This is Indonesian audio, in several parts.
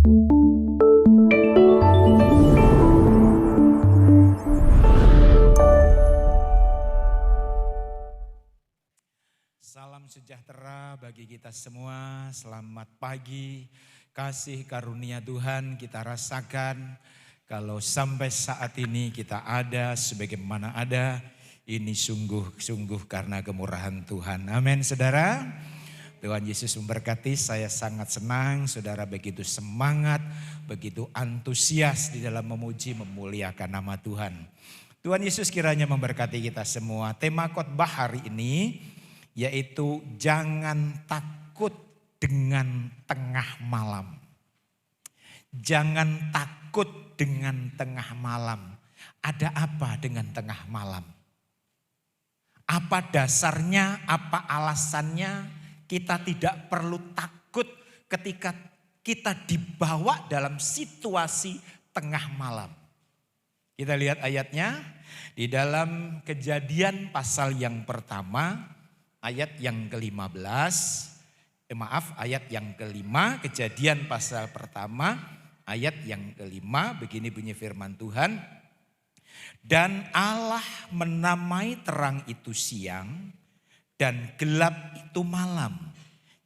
Salam sejahtera bagi kita semua, selamat pagi, kasih karunia Tuhan kita rasakan. Kalau sampai saat ini kita ada sebagaimana ada, ini sungguh-sungguh karena kemurahan Tuhan. Amin saudara. Tuhan Yesus memberkati, saya sangat senang saudara begitu semangat, begitu antusias di dalam memuji memuliakan nama Tuhan. Tuhan Yesus kiranya memberkati kita semua. Tema khotbah hari ini yaitu jangan takut dengan tengah malam. Jangan takut dengan tengah malam. Ada apa dengan tengah malam? Apa dasarnya, apa alasannya kita tidak perlu takut ketika kita dibawa dalam situasi tengah malam? Kita lihat ayatnya di dalam Kejadian pasal yang pertama. Ayat yang ke-15, ayat yang ke-5, Kejadian pasal pertama, ayat yang ke-5, begini bunyi firman Tuhan. Dan Allah menamai terang itu siang dan gelap itu malam.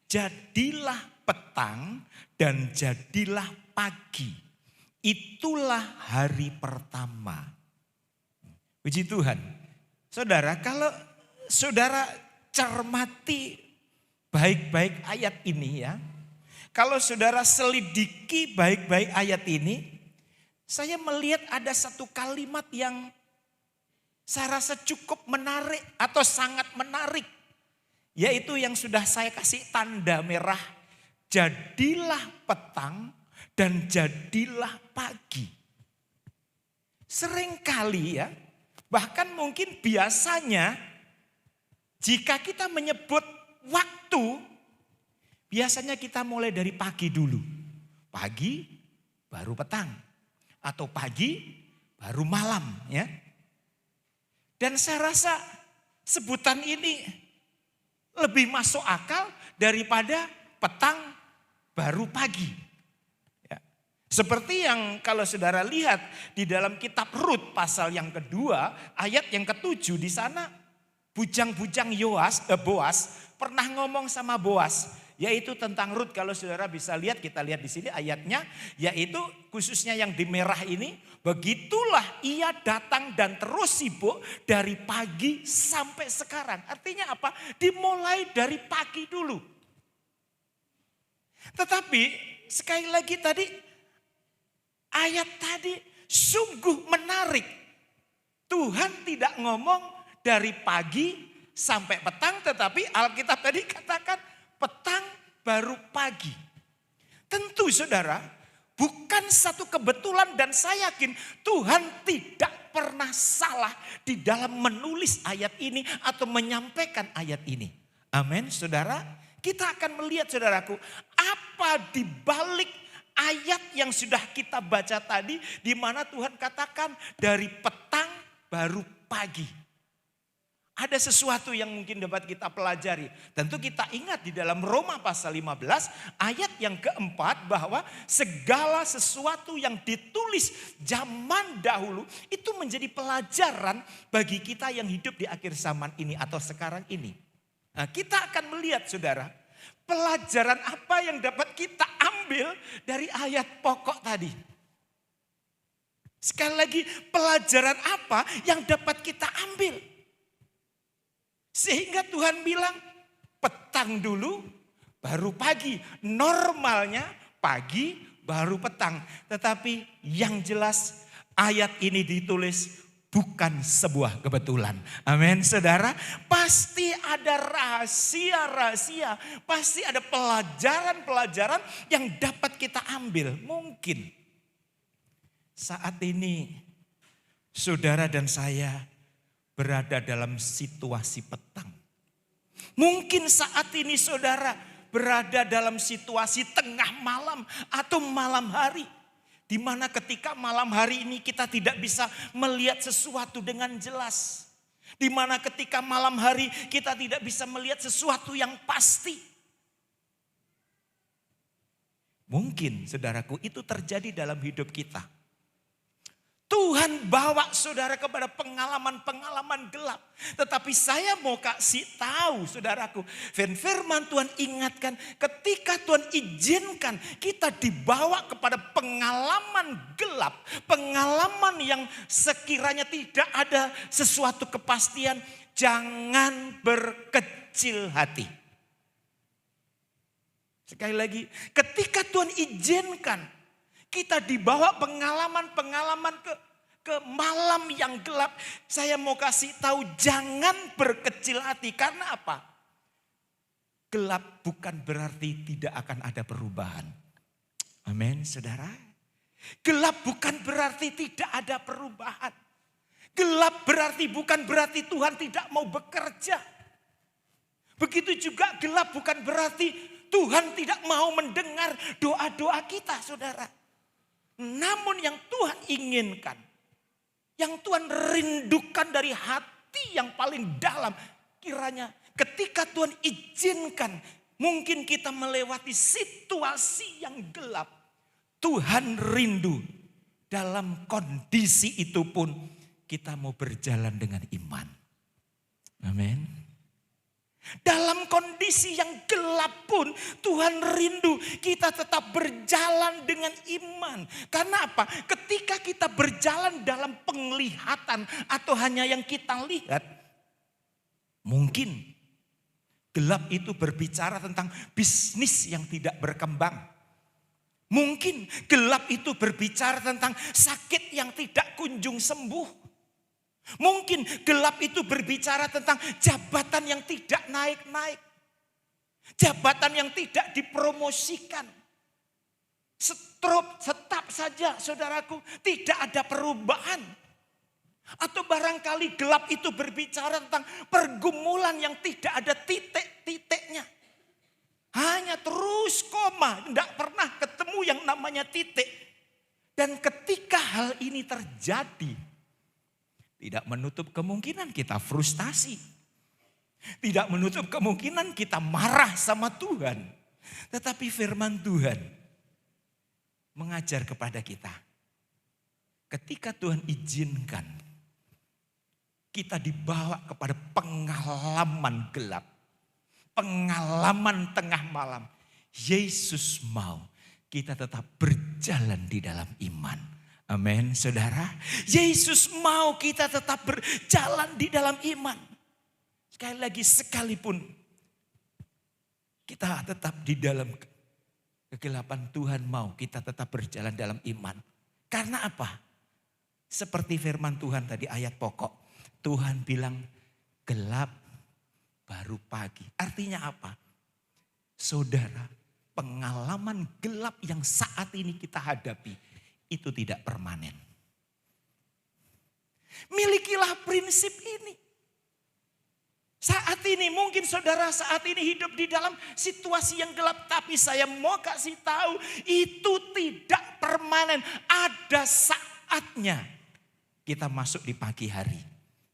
Jadilah petang dan jadilah pagi. Itulah hari pertama. Puji Tuhan. Saudara, kalau saudara cermati baik-baik ayat ini ya. Kalau saudara selidiki baik-baik ayat ini, saya melihat ada satu kalimat yang saya rasa cukup menarik atau sangat menarik. Yaitu yang sudah saya kasih tanda merah. Jadilah petang dan jadilah pagi. Seringkali ya, bahkan mungkin biasanya jika kita menyebut waktu, biasanya kita mulai dari pagi dulu. Pagi baru petang. Atau pagi baru malam ya. Dan saya rasa sebutan ini lebih masuk akal daripada petang baru pagi. Ya. Seperti yang kalau saudara lihat di dalam kitab Rut pasal yang kedua, ayat yang ke-7 di sana. Bujang-bujang Boas pernah ngomong sama Boas, yaitu tentang Rut. Kalau saudara bisa lihat, kita lihat di sini ayatnya, yaitu khususnya yang di merah ini, begitulah ia datang dan terus sibuk dari pagi sampai sekarang. Artinya apa? Dimulai dari pagi dulu. Tetapi sekali lagi tadi, ayat tadi sungguh menarik. Tuhan tidak ngomong dari pagi sampai petang, tetapi Alkitab tadi katakan petang baru pagi. Tentu saudara, bukan satu kebetulan dan saya yakin Tuhan tidak pernah salah di dalam menulis ayat ini atau menyampaikan ayat ini. Amin saudara. Kita akan melihat saudaraku, apa di balik ayat yang sudah kita baca tadi, di mana Tuhan katakan dari petang baru pagi. Ada sesuatu yang mungkin dapat kita pelajari. Tentu kita ingat di dalam Roma pasal 15 ayat yang keempat bahwa segala sesuatu yang ditulis zaman dahulu itu menjadi pelajaran bagi kita yang hidup di akhir zaman ini atau sekarang ini. Nah, kita akan melihat saudara, pelajaran apa yang dapat kita ambil dari ayat pokok tadi. Sekali lagi, pelajaran apa yang dapat kita ambil? Sehingga Tuhan bilang petang dulu baru pagi. Normalnya pagi baru petang. Tetapi yang jelas ayat ini ditulis bukan sebuah kebetulan. Amin saudara. Pasti ada rahasia-rahasia. Pasti ada pelajaran-pelajaran yang dapat kita ambil. Mungkin saat ini saudara dan saya berada dalam situasi petang. Mungkin saat ini saudara berada dalam situasi tengah malam atau malam hari. Di mana ketika malam hari ini kita tidak bisa melihat sesuatu dengan jelas. Di mana ketika malam hari kita tidak bisa melihat sesuatu yang pasti. Mungkin saudaraku itu terjadi dalam hidup kita. Tuhan bawa saudara kepada pengalaman-pengalaman gelap. Tetapi saya mau kasih tahu saudaraku. Firman Tuhan ingatkan ketika Tuhan izinkan kita dibawa kepada pengalaman gelap. Pengalaman yang sekiranya tidak ada sesuatu kepastian. Jangan berkecil hati. Sekali lagi, ketika Tuhan izinkan kita dibawa pengalaman-pengalaman ke malam yang gelap. Saya mau kasih tahu jangan berkecil hati. Karena apa? Gelap bukan berarti tidak akan ada perubahan. Amin saudara. Gelap bukan berarti tidak ada perubahan. Gelap bukan berarti Tuhan tidak mau bekerja. Begitu juga gelap bukan berarti Tuhan tidak mau mendengar doa-doa kita saudara. Namun yang Tuhan inginkan, yang Tuhan rindukan dari hati yang paling dalam, kiranya ketika Tuhan izinkan mungkin kita melewati situasi yang gelap, Tuhan rindu dalam kondisi itu pun kita mau berjalan dengan iman. Amin. Dalam kondisi yang gelap pun Tuhan rindu kita tetap berjalan dengan iman. Karena apa? Ketika kita berjalan dalam penglihatan atau hanya yang kita lihat, mungkin gelap itu berbicara tentang bisnis yang tidak berkembang. Mungkin gelap itu berbicara tentang sakit yang tidak kunjung sembuh. Mungkin gelap itu berbicara tentang jabatan yang tidak naik-naik. Jabatan yang tidak dipromosikan. Tetap saja saudaraku, tidak ada perubahan. Atau barangkali gelap itu berbicara tentang pergumulan yang tidak ada titik-titiknya. Hanya terus koma, tidak pernah ketemu yang namanya titik. Dan ketika hal ini terjadi, tidak menutup kemungkinan kita frustasi. Tidak menutup kemungkinan kita marah sama Tuhan. Tetapi firman Tuhan mengajar kepada kita. Ketika Tuhan izinkan kita dibawa kepada pengalaman gelap. Pengalaman tengah malam. Yesus mau kita tetap berjalan di dalam iman. Amin, saudara. Yesus mau kita tetap berjalan di dalam iman. Sekali lagi, sekalipun kita tetap di dalam kegelapan, Tuhan mau kita tetap berjalan dalam iman. Karena apa? Seperti firman Tuhan tadi ayat pokok. Tuhan bilang gelap baru pagi. Artinya apa? Saudara, pengalaman gelap yang saat ini kita hadapi itu tidak permanen. Milikilah prinsip ini. Saat ini mungkin saudara saat ini hidup di dalam situasi yang gelap. Tapi saya mau kasih tahu itu tidak permanen. Ada saatnya kita masuk di pagi hari.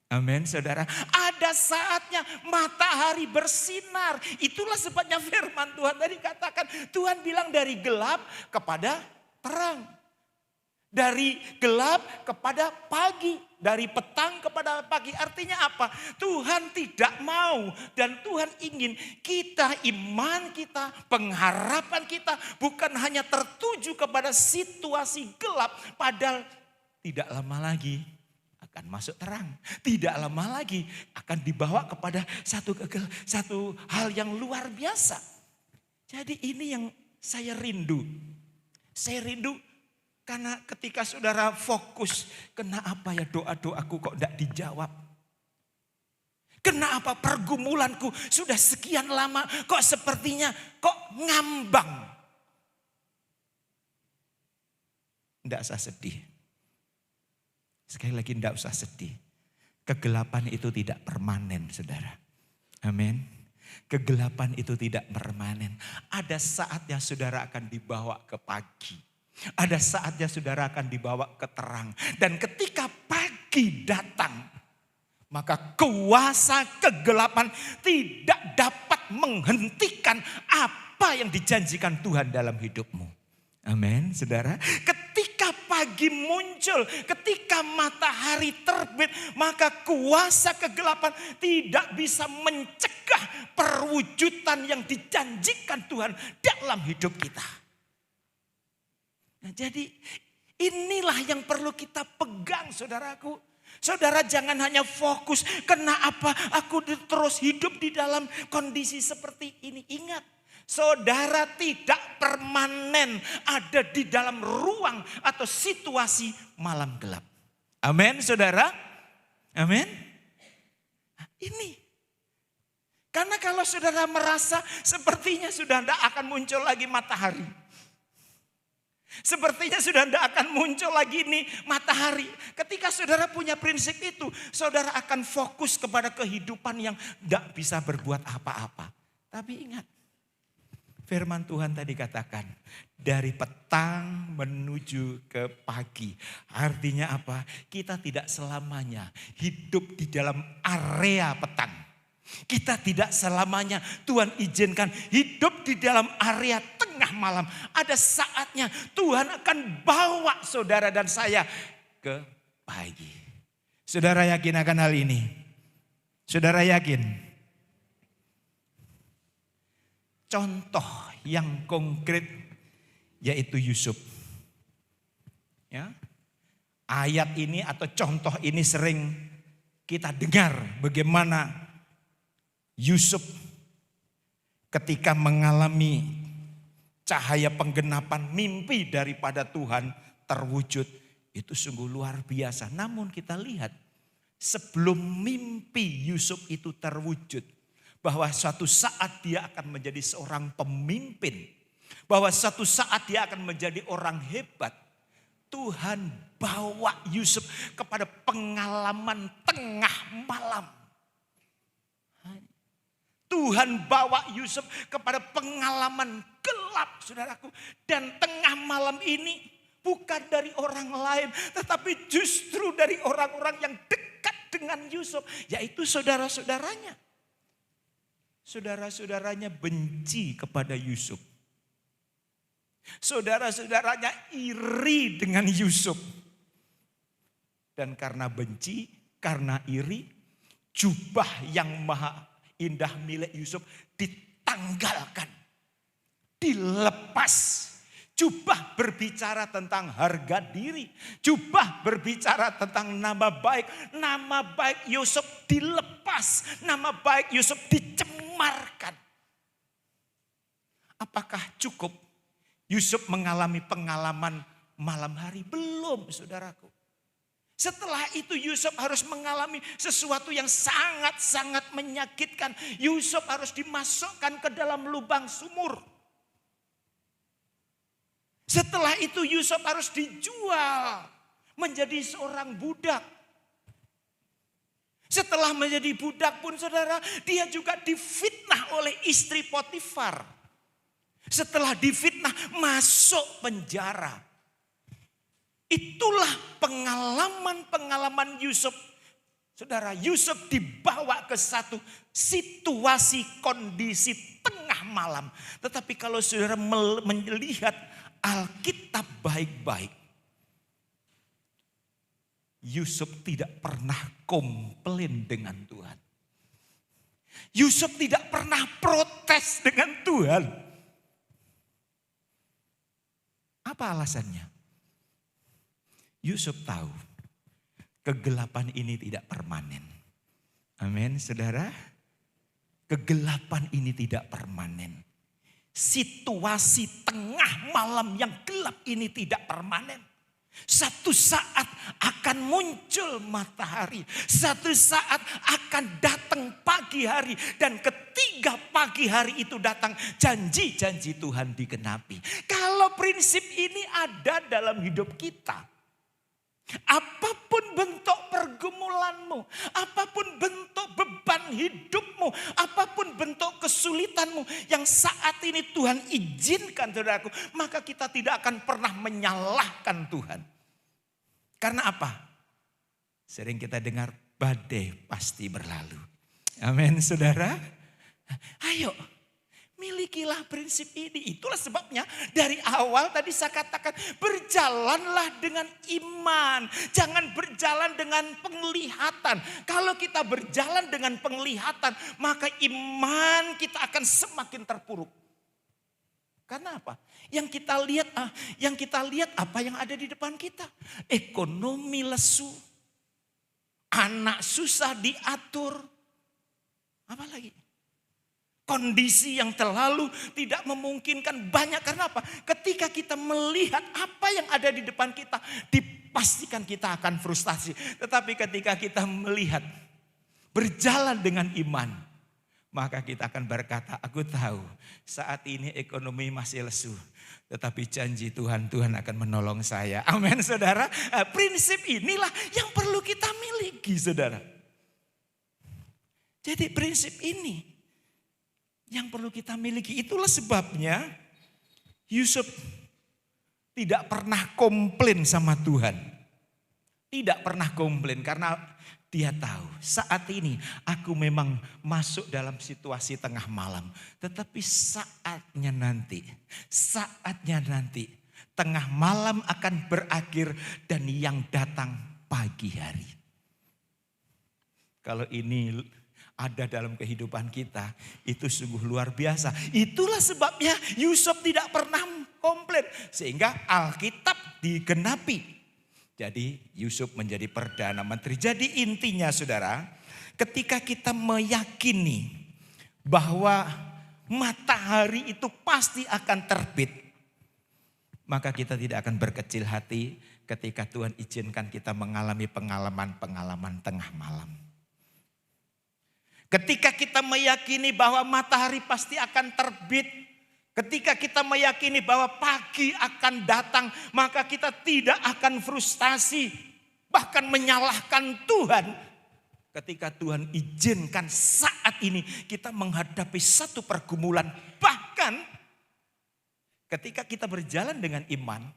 Amin saudara. Ada saatnya matahari bersinar. Itulah sebabnya firman Tuhan tadi katakan. Tuhan bilang dari gelap kepada terang. Dari gelap kepada pagi. Dari petang kepada pagi. Artinya apa? Tuhan tidak mau dan Tuhan ingin kita, iman kita, pengharapan kita bukan hanya tertuju kepada situasi gelap. Padahal tidak lama lagi akan masuk terang. Tidak lama lagi akan dibawa kepada satu hal yang luar biasa. Jadi ini yang saya rindu. Saya rindu. Karena ketika saudara fokus, kenapa ya doa-doaku kok tidak dijawab? Kenapa pergumulanku sudah sekian lama kok sepertinya kok ngambang? Tidak usah sedih. Sekali lagi tidak usah sedih. Kegelapan itu tidak permanen saudara. Amin. Kegelapan itu tidak permanen. Ada saatnya saudara akan dibawa ke pagi. Ada saatnya saudara akan dibawa ke terang. Dan ketika pagi datang, maka kuasa kegelapan tidak dapat menghentikan apa yang dijanjikan Tuhan dalam hidupmu. Amin, saudara. Ketika pagi muncul, ketika matahari terbit, maka kuasa kegelapan tidak bisa mencegah perwujudan yang dijanjikan Tuhan dalam hidup kita. Nah, jadi inilah yang perlu kita pegang, saudaraku. Saudara jangan hanya fokus, kenapa aku terus hidup di dalam kondisi seperti ini. Ingat, saudara tidak permanen ada di dalam ruang atau situasi malam gelap. Amin, saudara. Amin. Nah, ini. Karena kalau saudara merasa sepertinya sudah tidak akan muncul lagi matahari. Sepertinya sudah tidak akan muncul lagi nih matahari. Ketika saudara punya prinsip itu, saudara akan fokus kepada kehidupan yang tidak bisa berbuat apa-apa. Tapi ingat, firman Tuhan tadi katakan, dari petang menuju ke pagi. Artinya apa? Kita tidak selamanya hidup di dalam area petang. Kita tidak selamanya Tuhan izinkan hidup di dalam area tengah malam. Ada saatnya Tuhan akan bawa saudara dan saya ke pagi. Saudara yakin akan hal ini? Saudara yakin? Contoh yang konkret yaitu Yusuf. Ya. Ayat ini atau contoh ini sering kita dengar bagaimana Yusuf ketika mengalami cahaya penggenapan mimpi daripada Tuhan terwujud. Itu sungguh luar biasa. Namun kita lihat sebelum mimpi Yusuf itu terwujud, bahwa suatu saat dia akan menjadi seorang pemimpin. Bahwa suatu saat dia akan menjadi orang hebat. Tuhan bawa Yusuf kepada pengalaman tengah malam. Tuhan bawa Yusuf kepada pengalaman gelap, saudaraku. Dan tengah malam ini bukan dari orang lain, tetapi justru dari orang-orang yang dekat dengan Yusuf, yaitu saudara-saudaranya. Saudara-saudaranya benci kepada Yusuf. Saudara-saudaranya iri dengan Yusuf. Dan karena benci, karena iri, jubah yang maha indah milik Yusuf ditanggalkan, dilepas. Jubah berbicara tentang harga diri. Jubah berbicara tentang nama baik. Nama baik Yusuf dilepas. Nama baik Yusuf dicemarkan. Apakah cukup Yusuf mengalami pengalaman malam hari? Belum, saudaraku. Setelah itu Yusuf harus mengalami sesuatu yang sangat-sangat menyakitkan. Yusuf harus dimasukkan ke dalam lubang sumur. Setelah itu Yusuf harus dijual menjadi seorang budak. Setelah menjadi budak pun saudara, dia juga difitnah oleh istri Potifar. Setelah difitnah masuk penjara. Itulah pengalaman-pengalaman Yusuf. Saudara, Yusuf dibawa ke satu situasi kondisi tengah malam. Tetapi kalau saudara melihat Alkitab baik-baik, Yusuf tidak pernah komplain dengan Tuhan. Yusuf tidak pernah protes dengan Tuhan. Apa alasannya? Yusuf tahu kegelapan ini tidak permanen. Amin, saudara. Kegelapan ini tidak permanen. Situasi tengah malam yang gelap ini tidak permanen. Satu saat akan muncul matahari. Satu saat akan datang pagi hari. Dan ketika pagi hari itu datang, janji-janji Tuhan digenapi. Kalau prinsip ini ada dalam hidup kita, apapun bentuk pergumulanmu, apapun bentuk beban hidupmu, apapun bentuk kesulitanmu yang saat ini Tuhan izinkan, saudaraku, maka kita tidak akan pernah menyalahkan Tuhan. Karena apa? Sering kita dengar badai pasti berlalu. Amin, saudara. Ayo, Milikilah prinsip ini. Itulah sebabnya dari awal tadi saya katakan berjalanlah dengan iman. Jangan berjalan dengan penglihatan. Kalau kita berjalan dengan penglihatan maka iman kita akan semakin terpuruk. Karena apa? Yang kita lihat apa yang ada di depan kita. Ekonomi lesu. Anak susah diatur. Apa lagi? Kondisi yang terlalu tidak memungkinkan banyak. Karena apa? Ketika kita melihat apa yang ada di depan kita, dipastikan kita akan frustasi. Tetapi ketika kita melihat berjalan dengan iman, maka kita akan berkata, aku tahu saat ini ekonomi masih lesu. Tetapi janji Tuhan akan menolong saya. Amin saudara. Prinsip inilah yang perlu kita miliki saudara. Jadi prinsip ini yang perlu kita miliki. Itulah sebabnya Yusuf tidak pernah komplain sama Tuhan. Tidak pernah komplain karena dia tahu saat ini aku memang masuk dalam situasi tengah malam. Tetapi saatnya nanti tengah malam akan berakhir dan yang datang pagi hari. Kalau ini ada dalam kehidupan kita, itu sungguh luar biasa. Itulah sebabnya Yusuf tidak pernah komplain. Sehingga Alkitab digenapi. Jadi Yusuf menjadi Perdana Menteri. Jadi intinya saudara, ketika kita meyakini bahwa matahari itu pasti akan terbit, maka kita tidak akan berkecil hati ketika Tuhan izinkan kita mengalami pengalaman-pengalaman tengah malam. Ketika kita meyakini bahwa matahari pasti akan terbit, ketika kita meyakini bahwa pagi akan datang, maka kita tidak akan frustasi, bahkan menyalahkan Tuhan. Ketika Tuhan izinkan saat ini kita menghadapi satu pergumulan, bahkan ketika kita berjalan dengan iman,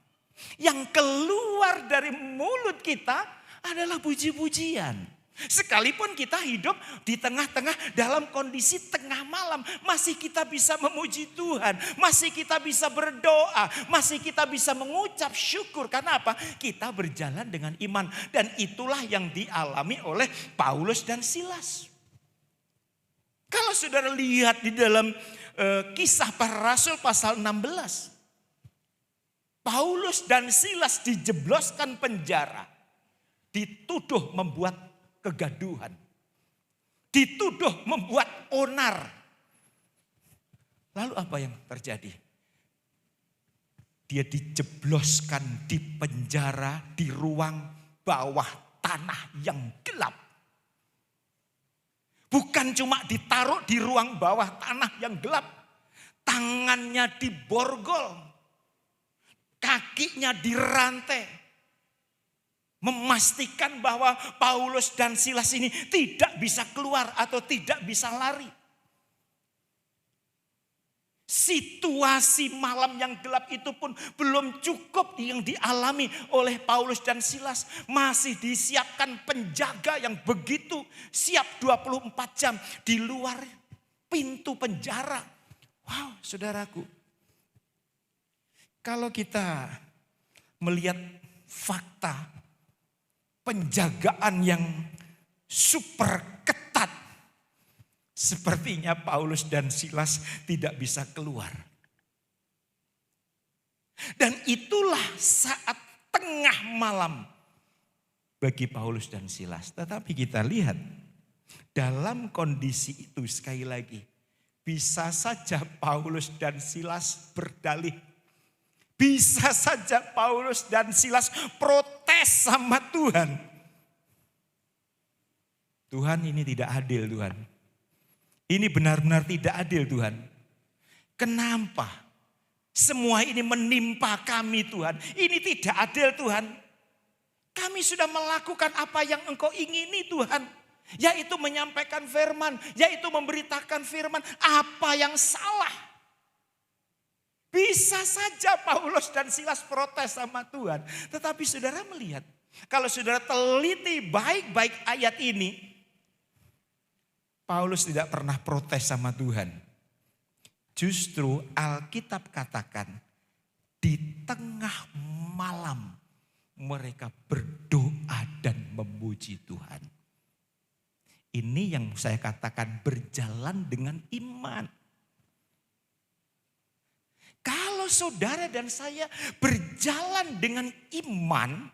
yang keluar dari mulut kita adalah puji-pujian. Sekalipun kita hidup di tengah-tengah dalam kondisi tengah malam, masih kita bisa memuji Tuhan, masih kita bisa berdoa, masih kita bisa mengucap syukur. Karena apa? Kita berjalan dengan iman, dan itulah yang dialami oleh Paulus dan Silas. Kalau saudara lihat di dalam Kisah Para Rasul pasal 16, Paulus dan Silas dijebloskan penjara, dituduh membuat kegaduhan, dituduh membuat onar. Lalu apa yang terjadi? Dia dijebloskan di penjara di ruang bawah tanah yang gelap. Bukan cuma ditaruh di ruang bawah tanah yang gelap, tangannya diborgol, kakinya dirantai. Memastikan bahwa Paulus dan Silas ini tidak bisa keluar atau tidak bisa lari. Situasi malam yang gelap itu pun belum cukup yang dialami oleh Paulus dan Silas. Masih disiapkan penjaga yang begitu siap 24 jam di luar pintu penjara. Wow, saudaraku. Kalau kita melihat fakta penjagaan yang super ketat, sepertinya Paulus dan Silas tidak bisa keluar. Dan itulah saat tengah malam bagi Paulus dan Silas. Tetapi kita lihat dalam kondisi itu sekali lagi, bisa saja Paulus dan Silas berdalih. Bisa saja Paulus dan Silas protes sama Tuhan. Tuhan, ini tidak adil Tuhan. Ini benar-benar tidak adil Tuhan. Kenapa semua ini menimpa kami Tuhan? Ini tidak adil Tuhan. Kami sudah melakukan apa yang Engkau ingini Tuhan. Yaitu menyampaikan firman, yaitu memberitakan firman. Apa yang salah? Bisa saja Paulus dan Silas protes sama Tuhan. Tetapi saudara melihat, kalau saudara teliti baik-baik ayat ini, Paulus tidak pernah protes sama Tuhan. Justru Alkitab katakan di tengah malam mereka berdoa dan memuji Tuhan. Ini yang saya katakan berjalan dengan iman. Kalau saudara dan saya berjalan dengan iman,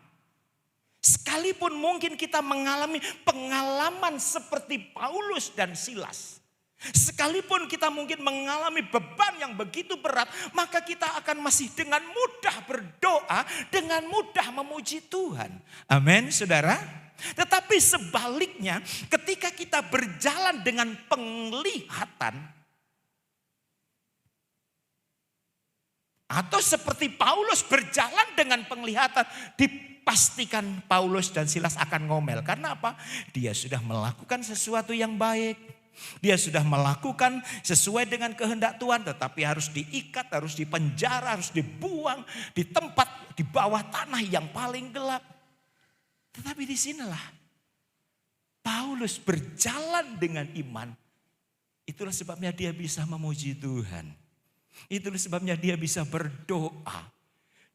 sekalipun mungkin kita mengalami pengalaman seperti Paulus dan Silas, sekalipun kita mungkin mengalami beban yang begitu berat, maka kita akan masih dengan mudah berdoa, dengan mudah memuji Tuhan. Amin, saudara. Tetapi sebaliknya, ketika kita berjalan dengan penglihatan, atau seperti Paulus berjalan dengan penglihatan, dipastikan Paulus dan Silas akan ngomel. Karena apa? Dia sudah melakukan sesuatu yang baik. Dia sudah melakukan sesuai dengan kehendak Tuhan, tetapi harus diikat, harus dipenjara, harus dibuang di tempat di bawah tanah yang paling gelap. Tetapi disinilah Paulus berjalan dengan iman. Itulah sebabnya dia bisa memuji Tuhan. Itulah sebabnya dia bisa berdoa.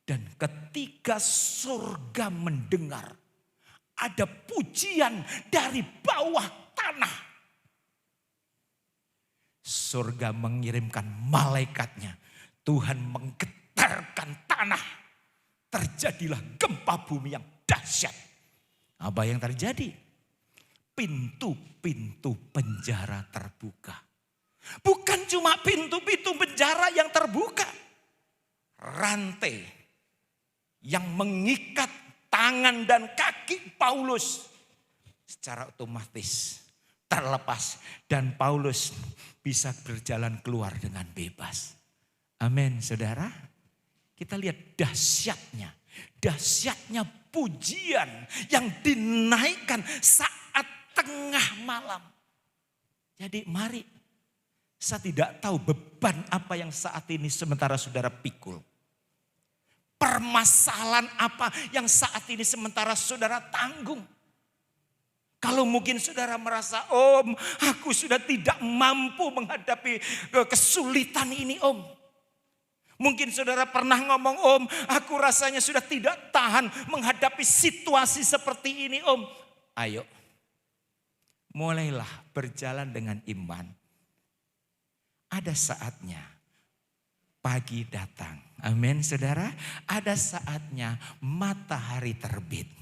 Dan ketika surga mendengar, ada pujian dari bawah tanah. Surga mengirimkan malaikatnya. Tuhan menggetarkan tanah. Terjadilah gempa bumi yang dahsyat. Apa yang terjadi? Pintu-pintu penjara terbuka. Bukan cuma pintu-pintu penjara yang terbuka. Rantai yang mengikat tangan dan kaki Paulus secara otomatis terlepas. Dan Paulus bisa berjalan keluar dengan bebas. Amin, saudara. Kita lihat dahsyatnya. Dahsyatnya pujian yang dinaikkan saat tengah malam. Jadi mari, saya tidak tahu beban apa yang saat ini sementara saudara pikul. Permasalahan apa yang saat ini sementara saudara tanggung. Kalau mungkin saudara merasa, Om, aku sudah tidak mampu menghadapi kesulitan ini, Om. Mungkin saudara pernah ngomong, Om, aku rasanya sudah tidak tahan menghadapi situasi seperti ini, Om. Ayo, mulailah berjalan dengan iman. Ada saatnya pagi datang. Amin, saudara. Ada saatnya matahari terbit.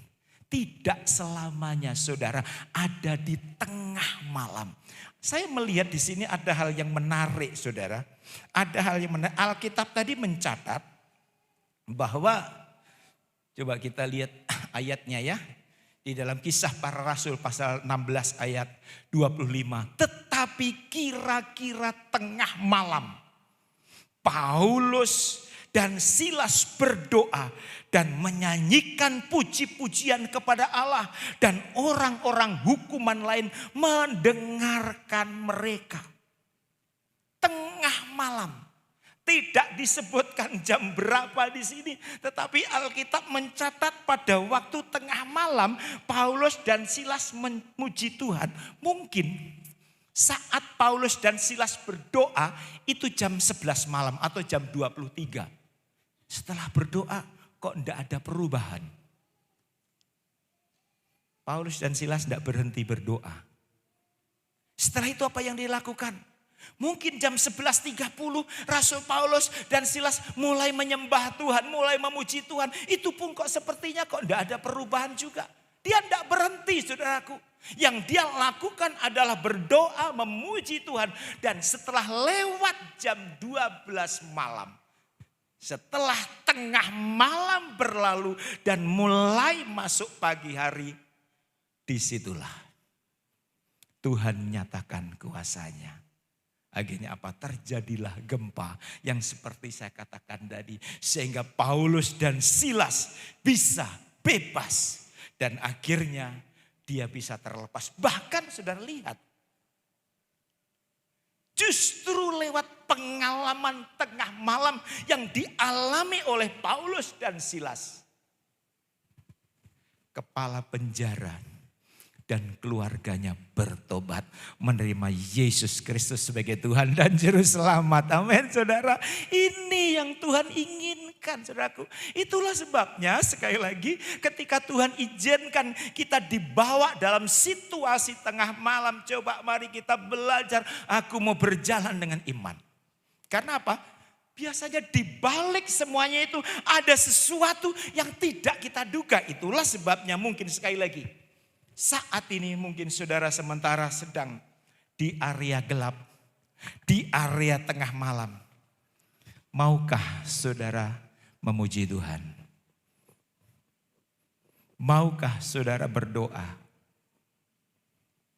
Tidak selamanya saudara ada di tengah malam. Saya melihat di sini ada hal yang menarik, saudara. Ada hal yang menarik. Alkitab tadi mencatat bahwa, coba kita lihat ayatnya ya. Di dalam Kisah Para Rasul pasal 16 ayat 25. Tetapi kira-kira tengah malam, Paulus dan Silas berdoa dan menyanyikan puji-pujian kepada Allah. Dan orang-orang hukuman lain mendengarkan mereka. Tengah malam. Tidak disebutkan jam berapa di sini. Tetapi Alkitab mencatat pada waktu tengah malam Paulus dan Silas memuji Tuhan. Mungkin saat Paulus dan Silas berdoa itu jam 11 malam atau jam 23. Setelah berdoa kok tidak ada perubahan. Paulus dan Silas tidak berhenti berdoa. Setelah itu apa yang dilakukan? Mungkin jam 11.30 Rasul Paulus dan Silas mulai menyembah Tuhan, mulai memuji Tuhan. Itu pun kok sepertinya kok tidak ada perubahan juga. Dia tidak berhenti, saudaraku. Yang dia lakukan adalah berdoa memuji Tuhan. Dan setelah lewat jam 12 malam. Setelah tengah malam berlalu dan mulai masuk pagi hari. Disitulah Tuhan nyatakan kuasanya. Akhirnya apa? Terjadilah gempa yang seperti saya katakan tadi. Sehingga Paulus dan Silas bisa bebas. Dan akhirnya dia bisa terlepas. Bahkan saudara lihat. Justru lewat pengalaman tengah malam yang dialami oleh Paulus dan Silas. Kepala penjara dan keluarganya bertobat, menerima Yesus Kristus sebagai Tuhan dan Juru Selamat. Amin, saudara. Ini yang Tuhan inginkan, saudaraku. Itulah sebabnya sekali lagi ketika Tuhan izinkan kita dibawa dalam situasi tengah malam, coba mari kita belajar. Aku mau berjalan dengan iman. Karena apa? Biasanya di balik semuanya itu ada sesuatu yang tidak kita duga. Itulah sebabnya mungkin sekali lagi, saat ini mungkin saudara sementara sedang di area gelap, di area tengah malam. Maukah saudara memuji Tuhan? Maukah saudara berdoa?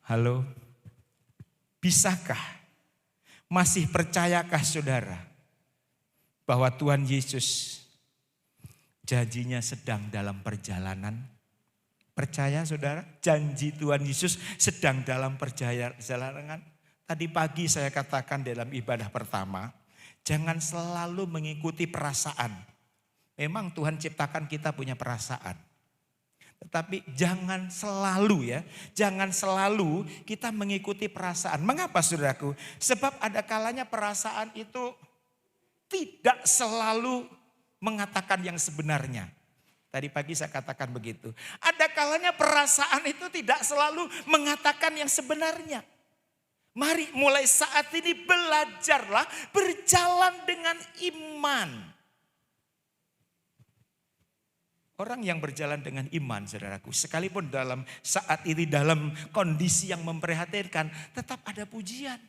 Halo? Bisakah? Masih percayakah saudara bahwa Tuhan Yesus janjinya sedang dalam perjalanan? Percaya saudara, janji Tuhan Yesus sedang dalam perjalanan. Tadi pagi saya katakan dalam ibadah pertama, jangan selalu mengikuti perasaan. Memang Tuhan ciptakan kita punya perasaan. Tetapi jangan selalu jangan selalu kita mengikuti perasaan. Mengapa saudaraku? Sebab ada kalanya perasaan itu tidak selalu mengatakan yang sebenarnya. Tadi pagi saya katakan begitu. Ada kalanya perasaan itu tidak selalu mengatakan yang sebenarnya. Mari mulai saat ini belajarlah berjalan dengan iman. Orang yang berjalan dengan iman, saudaraku, sekalipun dalam saat ini dalam kondisi yang memprihatinkan, tetap ada pujian.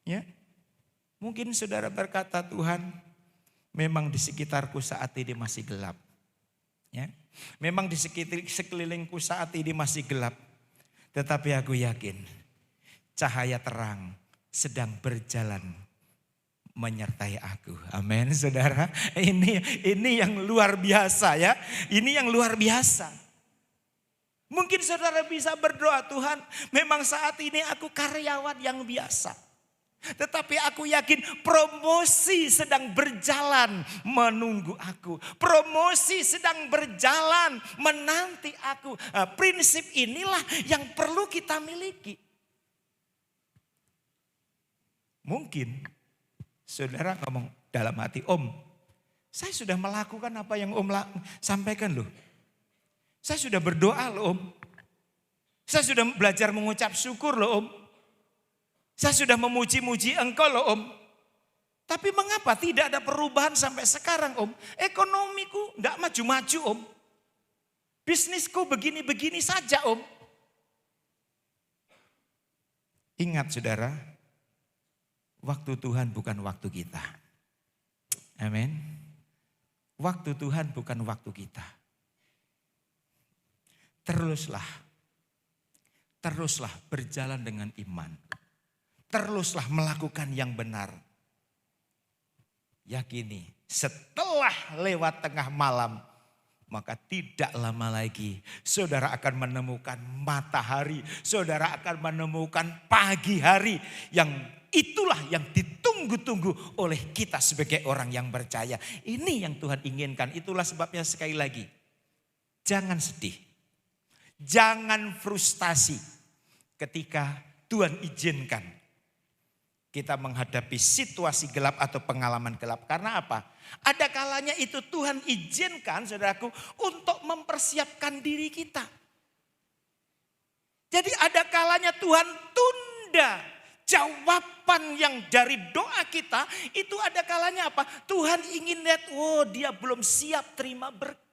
Ya, mungkin saudara berkata, Tuhan, memang di sekitarku saat ini masih gelap. Ya. Memang di sekelilingku saat ini masih gelap. Tetapi aku yakin cahaya terang sedang berjalan menyertai aku. Amin, saudara. Ini yang luar biasa ya. Ini yang luar biasa. Mungkin saudara bisa berdoa, Tuhan, memang saat ini aku karyawan yang biasa. Tetapi aku yakin promosi sedang berjalan menunggu aku. Promosi sedang berjalan menanti aku. Prinsip inilah yang perlu kita miliki. Mungkin saudara ngomong dalam hati, Om, saya sudah melakukan apa yang Om sampaikan loh. Saya sudah berdoa loh Om. Saya sudah belajar mengucap syukur loh Om. Saya sudah memuji-muji Engkau loh Om. Tapi mengapa tidak ada perubahan sampai sekarang Om? Ekonomiku enggak maju-maju Om. Bisnisku begini-begini saja Om. Ingat saudara, waktu Tuhan bukan waktu kita. Amin. Waktu Tuhan bukan waktu kita. Teruslah berjalan dengan iman. Teruslah melakukan yang benar. Yakini setelah lewat tengah malam, maka tidak lama lagi saudara akan menemukan matahari. Saudara akan menemukan pagi hari yang itulah yang ditunggu-tunggu oleh kita sebagai orang yang percaya. Ini yang Tuhan inginkan. Itulah sebabnya sekali lagi, jangan sedih. Jangan frustasi ketika Tuhan izinkan kita menghadapi situasi gelap atau pengalaman gelap. Karena apa? Ada kalanya itu Tuhan izinkan saudaraku untuk mempersiapkan diri kita. Jadi ada kalanya Tuhan tunda jawaban yang dari doa kita. Itu ada kalanya apa? Tuhan ingin lihat, oh dia belum siap terima berkat.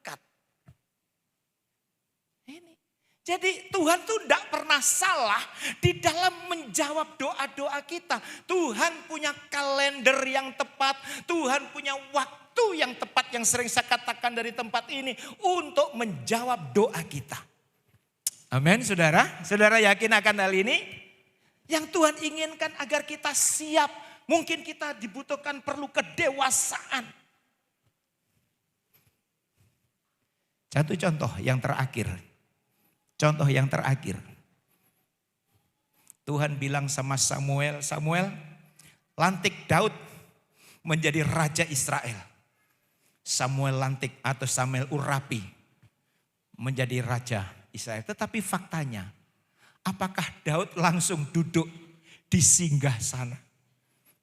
Jadi Tuhan tuh tidak pernah salah di dalam menjawab doa-doa kita. Tuhan punya kalender yang tepat. Tuhan punya waktu yang tepat yang sering saya katakan dari tempat ini untuk menjawab doa kita. Amin saudara. Saudara yakin akan hal ini? Yang Tuhan inginkan agar kita siap. Mungkin kita dibutuhkan perlu kedewasaan. Satu contoh yang terakhir. Contoh yang terakhir. Tuhan bilang sama Samuel, Samuel lantik Daud menjadi raja Israel. Samuel lantik atau Samuel urapi menjadi raja Israel. Tetapi faktanya, apakah Daud langsung duduk di singgah sana?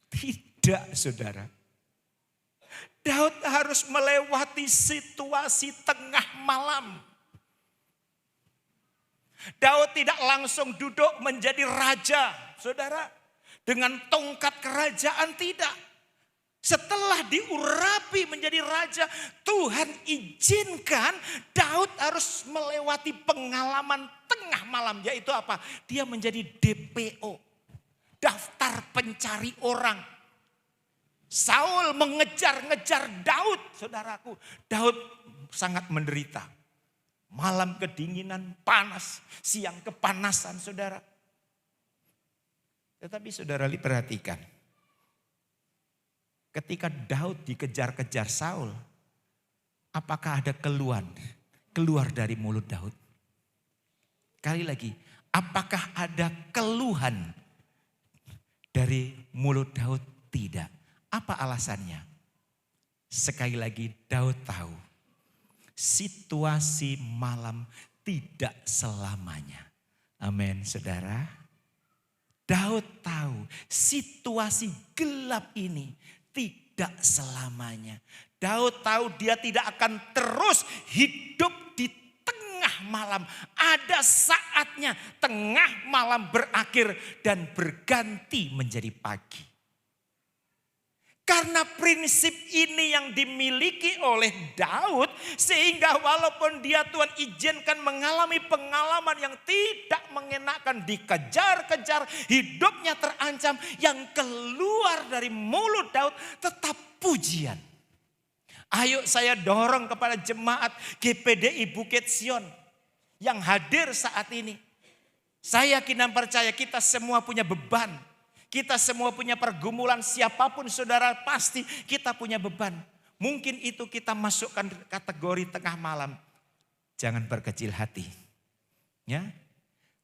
Tidak, saudara. Daud harus melewati situasi tengah malam. Daud tidak langsung duduk menjadi raja, saudara. Dengan tongkat kerajaan, tidak. Setelah diurapi menjadi raja, Tuhan izinkan Daud harus melewati pengalaman tengah malam. Yaitu apa? Dia menjadi DPO, daftar pencari orang. Saul mengejar-ngejar Daud, saudaraku. Daud sangat menderita. Malam kedinginan, panas, siang kepanasan, saudara. Tetapi saudara perhatikan. Ketika Daud dikejar-kejar Saul, apakah ada keluar dari mulut Daud? Kali lagi, apakah ada keluhan dari mulut Daud? Tidak. Apa alasannya? Sekali lagi, Daud tahu situasi malam tidak selamanya. Amin, saudara. Daud tahu situasi gelap ini tidak selamanya. Daud tahu dia tidak akan terus hidup di tengah malam. Ada saatnya tengah malam berakhir dan berganti menjadi pagi. Karena prinsip ini yang dimiliki oleh Daud, sehingga walaupun dia Tuhan izinkan mengalami pengalaman yang tidak mengenakan, dikejar-kejar, hidupnya terancam, yang keluar dari mulut Daud tetap pujian. Ayo saya dorong kepada jemaat GPDI Bukit Sion yang hadir saat ini. Saya yakin dan percaya kita semua punya beban. Kita semua punya pergumulan, siapapun saudara pasti kita punya beban. Mungkin itu kita masukkan kategori tengah malam. Jangan berkecil hati. Ya.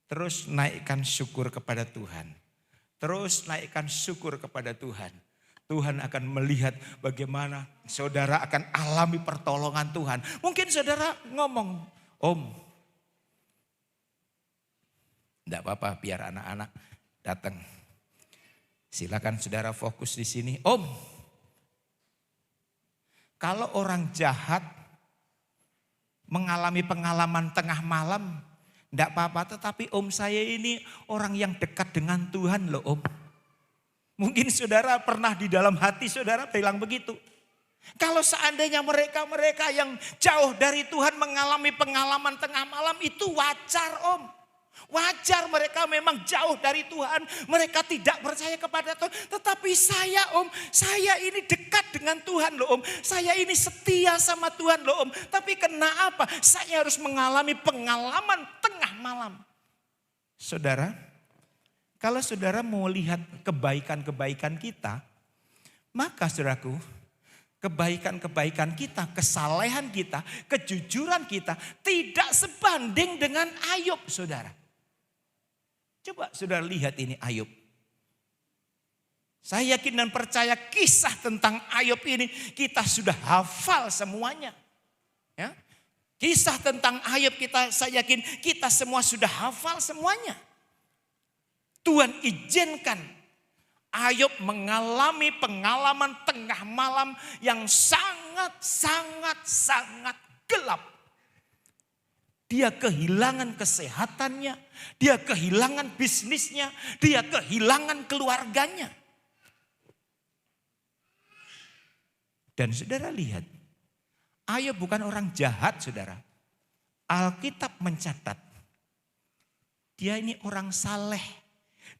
Terus naikkan syukur kepada Tuhan. Terus naikkan syukur kepada Tuhan. Tuhan akan melihat bagaimana saudara akan alami pertolongan Tuhan. Mungkin saudara ngomong, Om, enggak apa-apa biar anak-anak datang. Silakan saudara fokus di sini. Om, kalau orang jahat mengalami pengalaman tengah malam, enggak apa-apa. Tetapi om saya ini orang yang dekat dengan Tuhan loh om. Mungkin saudara pernah di dalam hati saudara bilang begitu. Kalau seandainya mereka yang jauh dari Tuhan mengalami pengalaman tengah malam, itu wajar om. Wajar mereka memang jauh dari Tuhan. Mereka tidak percaya kepada Tuhan. Tetapi saya om, saya ini dekat dengan Tuhan loh om. Saya ini setia sama Tuhan loh om. Tapi kenapa saya harus mengalami pengalaman tengah malam? Saudara, kalau saudara mau lihat kebaikan-kebaikan kita, maka saudaraku, kebaikan-kebaikan kita, kesalehan kita, kejujuran kita tidak sebanding dengan Ayub saudara. Coba saudara lihat ini Ayub. Saya yakin dan percaya kisah tentang Ayub ini kita sudah hafal semuanya. Ya. Kisah tentang Ayub saya yakin kita semua sudah hafal semuanya. Tuhan izinkan Ayub mengalami pengalaman tengah malam yang sangat gelap. Dia kehilangan kesehatannya, dia kehilangan bisnisnya, dia kehilangan keluarganya. Dan saudara lihat, Ayub bukan orang jahat saudara. Alkitab mencatat, dia ini orang saleh.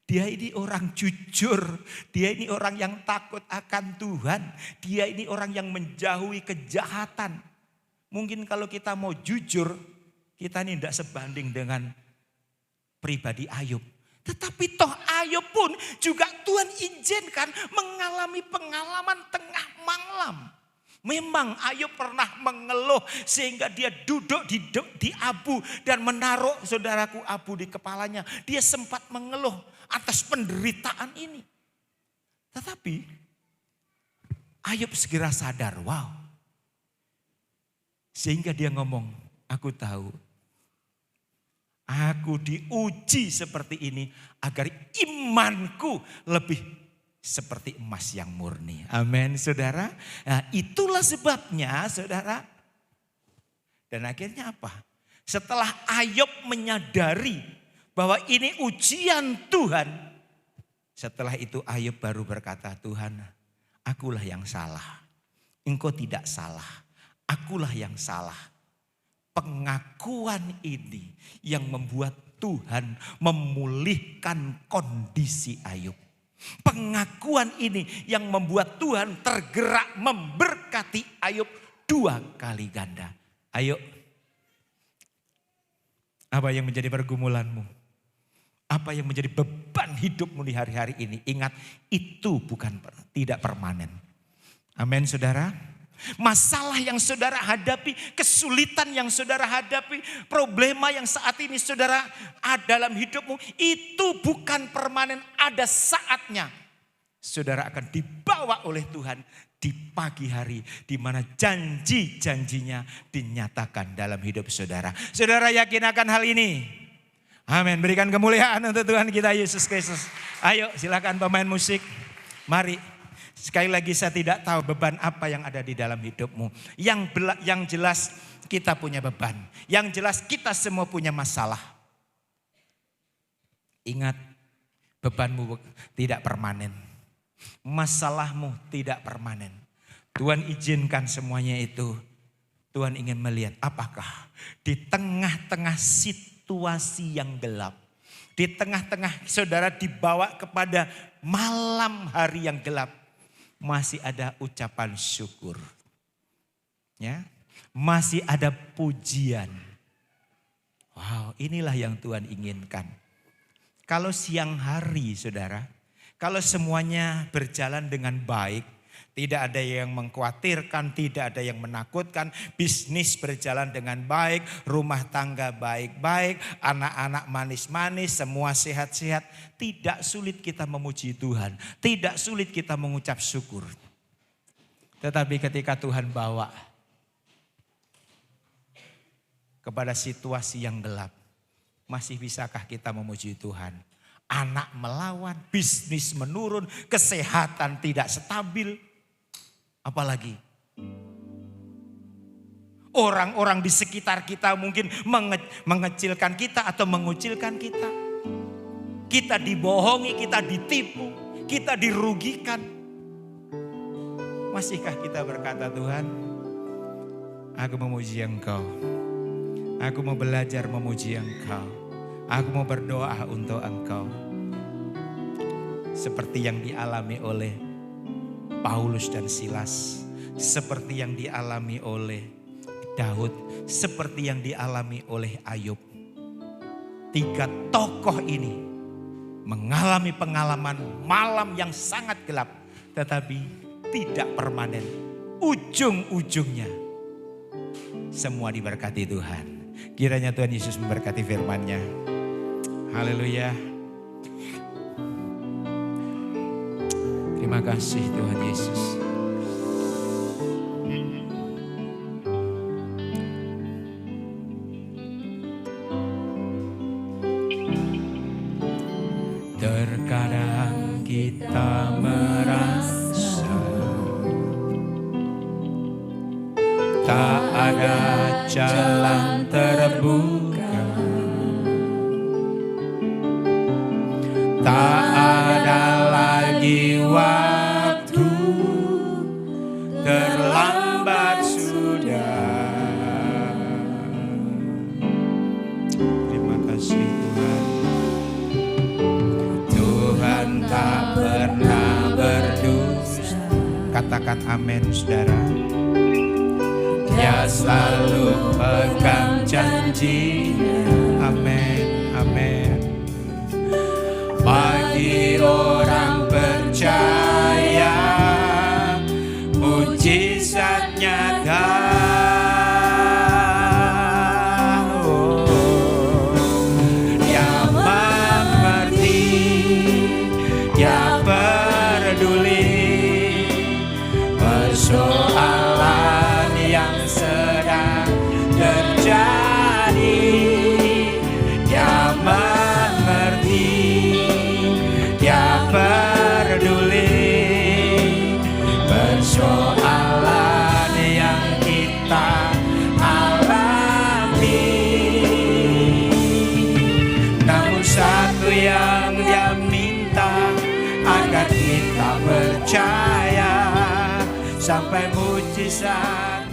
Dia ini orang jujur, dia ini orang yang takut akan Tuhan. Dia ini orang yang menjauhi kejahatan. Mungkin kalau kita mau jujur, kita ini tidak sebanding dengan pribadi Ayub. Tetapi toh Ayub pun juga Tuhan izinkan mengalami pengalaman tengah malam. Memang Ayub pernah mengeluh sehingga dia duduk di abu dan menaruh saudaraku abu di kepalanya. Dia sempat mengeluh atas penderitaan ini. Tetapi Ayub segera sadar, wow. Sehingga dia ngomong, aku tahu Aku diuji seperti ini agar imanku lebih seperti emas yang murni. Amin, saudara. Nah, itulah sebabnya, saudara. Dan akhirnya apa? Setelah Ayub menyadari bahwa ini ujian Tuhan, setelah itu Ayub baru berkata, Tuhan, akulah yang salah. Engkau tidak salah. Akulah yang salah. Pengakuan ini yang membuat Tuhan memulihkan kondisi Ayub. Pengakuan ini yang membuat Tuhan tergerak memberkati Ayub 2 kali ganda. Ayo, apa yang menjadi pergumulanmu? Apa yang menjadi beban hidupmu di hari-hari ini? Ingat, itu tidak permanen. Amin, saudara. Masalah yang saudara hadapi, kesulitan yang saudara hadapi, problema yang saat ini saudara ada dalam hidupmu, itu bukan permanen. Ada saatnya saudara akan dibawa oleh Tuhan di pagi hari, di mana janji-janjinya dinyatakan dalam hidup saudara. Saudara yakin akan hal ini? Amin. Berikan kemuliaan untuk Tuhan kita Yesus Kristus. Ayo silakan pemain musik. Mari. Sekali lagi saya tidak tahu beban apa yang ada di dalam hidupmu. Yang jelas kita punya beban. Yang jelas kita semua punya masalah. Ingat, bebanmu tidak permanen. Masalahmu tidak permanen. Tuhan izinkan semuanya itu. Tuhan ingin melihat apakah di tengah-tengah situasi yang gelap. Di tengah-tengah saudara dibawa kepada malam hari yang gelap. Masih ada ucapan syukur. Ya, masih ada pujian. Wow, inilah yang Tuhan inginkan. Kalau siang hari saudara, kalau semuanya berjalan dengan baik, tidak ada yang mengkhawatirkan, tidak ada yang menakutkan, bisnis berjalan dengan baik, rumah tangga baik-baik, anak-anak manis-manis, semua sehat-sehat. Tidak sulit kita memuji Tuhan, tidak sulit kita mengucap syukur. Tetapi ketika Tuhan bawa kepada situasi yang gelap, masih bisakah kita memuji Tuhan? Anak melawan, bisnis menurun, kesehatan tidak stabil. Apalagi orang-orang di sekitar kita mungkin mengecilkan kita atau mengucilkan kita. Kita dibohongi, kita ditipu, kita dirugikan. Masihkah kita berkata, Tuhan, aku memuji Engkau. Aku mau belajar memuji Engkau. Aku mau berdoa untuk Engkau. Seperti yang dialami oleh Paulus dan Silas, seperti yang dialami oleh Daud, seperti yang dialami oleh Ayub. 3 tokoh ini mengalami pengalaman malam yang sangat gelap, tetapi tidak permanen. Ujung-ujungnya semua diberkati Tuhan. Kiranya Tuhan Yesus memberkati firman-Nya. Haleluya. Terima kasih Tuhan Yesus. Terkadang kita merasa tak ada jalan terbuka, tak ada lagi waktu, terlambat sudah. Terima kasih Tuhan. Tuhan tak pernah berdusta. Katakan amin saudara. Dia selalu pegang janjinya. Amin, amin. Bagi orang percaya, mujizat nyata. Dia mengerti, dia peduli persoalan yang sedang terjadi. Dia satu yang Dia minta, agar kita percaya sampai mujizat